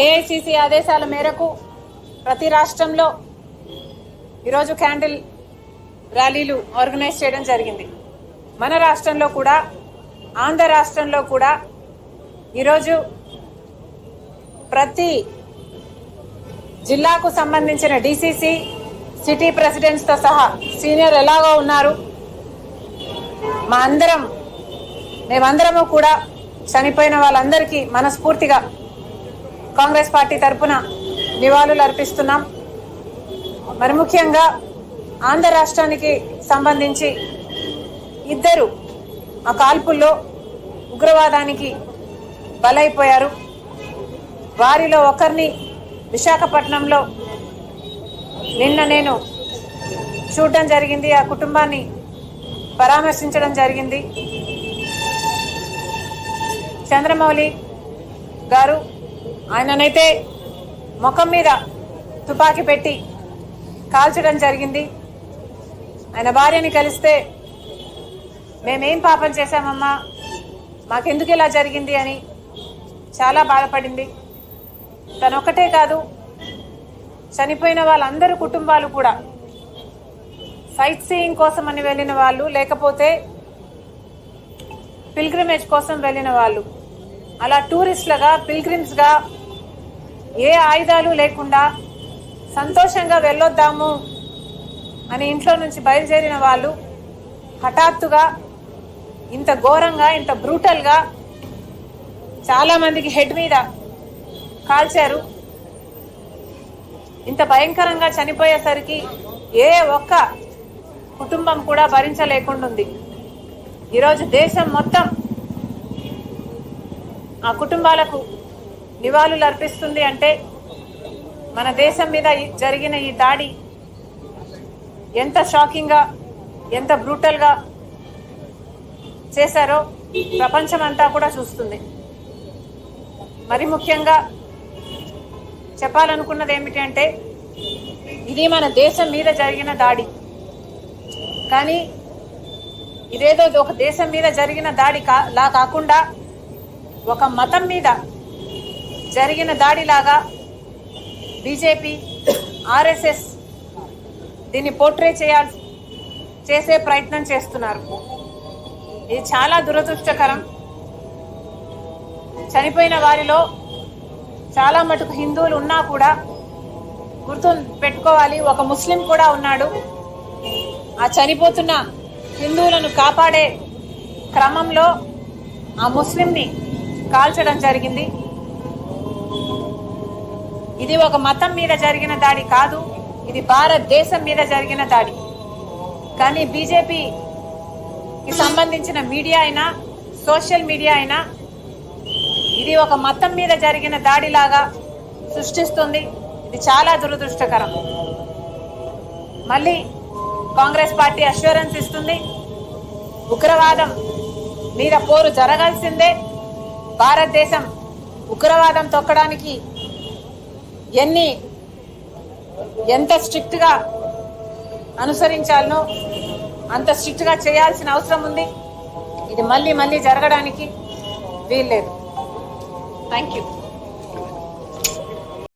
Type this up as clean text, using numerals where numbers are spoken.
AICC ఆదేశాల మేరకు ప్రతి రాష్ట్రంలో ఈరోజు క్యాండిల్ ర్యాలీలు ఆర్గనైజ్ చేయడం జరిగింది. మన రాష్ట్రంలో కూడా, ఆంధ్ర రాష్ట్రంలో కూడా ఈరోజు ప్రతి జిల్లాకు సంబంధించిన డిసిసి, సిటీ ప్రెసిడెంట్స్తో సహా సీనియర్ ఎలాగో ఉన్నారు. మేమందరము కూడా చనిపోయిన వాళ్ళందరికీ మనస్ఫూర్తిగా కాంగ్రెస్ పార్టీ తరఫున నివాళులు అర్పిస్తున్నాం. మరి ముఖ్యంగా ఆంధ్ర రాష్ట్రానికి సంబంధించి ఇద్దరు ఆ కాల్పుల్లో ఉగ్రవాదానికి బలైపోయారు. వారిలో ఒకరిని విశాఖపట్నంలో నిన్న నేను చూడడం జరిగింది, ఆ కుటుంబాన్ని పరామర్శించడం జరిగింది. చంద్రమౌళి గారు, ఆయననైతే ముఖం మీద తుపాకీ పెట్టి కాల్చడం జరిగింది. ఆయన భార్యని కలిస్తే మేమేం పాపం చేశామమ్మా, మాకెందుకు ఇలా జరిగింది అని చాలా బాధపడింది. తనొక్కటే కాదు, చనిపోయిన వాళ్ళందరి కుటుంబాలు కూడా సైట్ సీయింగ్ కోసం అని వెళ్ళిన వాళ్ళు, లేకపోతే పిల్గ్రిమేజ్ కోసం వెళ్ళిన వాళ్ళు, అలా టూరిస్టులుగా, పిల్గ్రిమ్స్గా ఏ ఆయుధాలు లేకుండా సంతోషంగా వెళ్ళొద్దాము అని ఇంట్లో నుంచి బయలుదేరిన వాళ్ళు హఠాత్తుగా ఇంత ఘోరంగా, ఇంత బ్రూటల్గా చాలామందికి హెడ్ మీద కాల్చారు. ఇంత భయంకరంగా చనిపోయేసరికి ఏ ఒక్క కుటుంబం కూడా భరించలేకుండా ఉంది. ఈరోజు దేశం మొత్తం ఆ కుటుంబాలకు నివాళులు అర్పిస్తుంది. అంటే మన దేశం మీద జరిగిన ఈ దాడి ఎంత షాకింగ్గా, ఎంత బ్రూటల్గా చేశారో ప్రపంచం అంతా కూడా చూస్తుంది. మరి ముఖ్యంగా చెప్పాలనుకున్నది ఏమిటి అంటే, ఇది మన దేశం మీద జరిగిన దాడి, కానీ ఇదేదో ఒక దేశం మీద జరిగిన దాడి లా కాకుండా ఒక మతం మీద జరిగిన దాడిలాగా బీజేపీ, ఆర్ఎస్ఎస్ దీన్ని పోర్ట్రే చేసే ప్రయత్నం చేస్తున్నారు. ఇది చాలా దురదృష్టకరం. చనిపోయిన వారిలో చాలా మటుకు హిందువులు ఉన్నా కూడా గుర్తు పెట్టుకోవాలి, ఒక ముస్లిం కూడా ఉన్నాడు. ఆ చనిపోతున్న హిందువులను కాపాడే క్రమంలో ఆ ముస్లింని కాల్చడం జరిగింది. ఇది ఒక మతం మీద జరిగిన దాడి కాదు, ఇది భారతదేశం మీద జరిగిన దాడి. కానీ బీజేపీకి సంబంధించిన మీడియా అయినా, సోషల్ మీడియా అయినా ఇది ఒక మతం మీద జరిగిన దాడిలాగా సృష్టిస్తుంది. ఇది చాలా దురదృష్టకరం. మళ్ళీ కాంగ్రెస్ పార్టీ అష్యూరెన్స్ ఇస్తుంది, ఉగ్రవాదం మీద పోరు జరగాల్సిందే. భారతదేశం ఉగ్రవాదం తొక్కడానికి ఎంత స్ట్రిక్ట్గా అనుసరించాలనో అంత స్ట్రిక్ట్గా చేయాల్సిన అవసరం ఉంది. ఇది మళ్ళీ జరగడానికి వీల్లేదు. Thank you.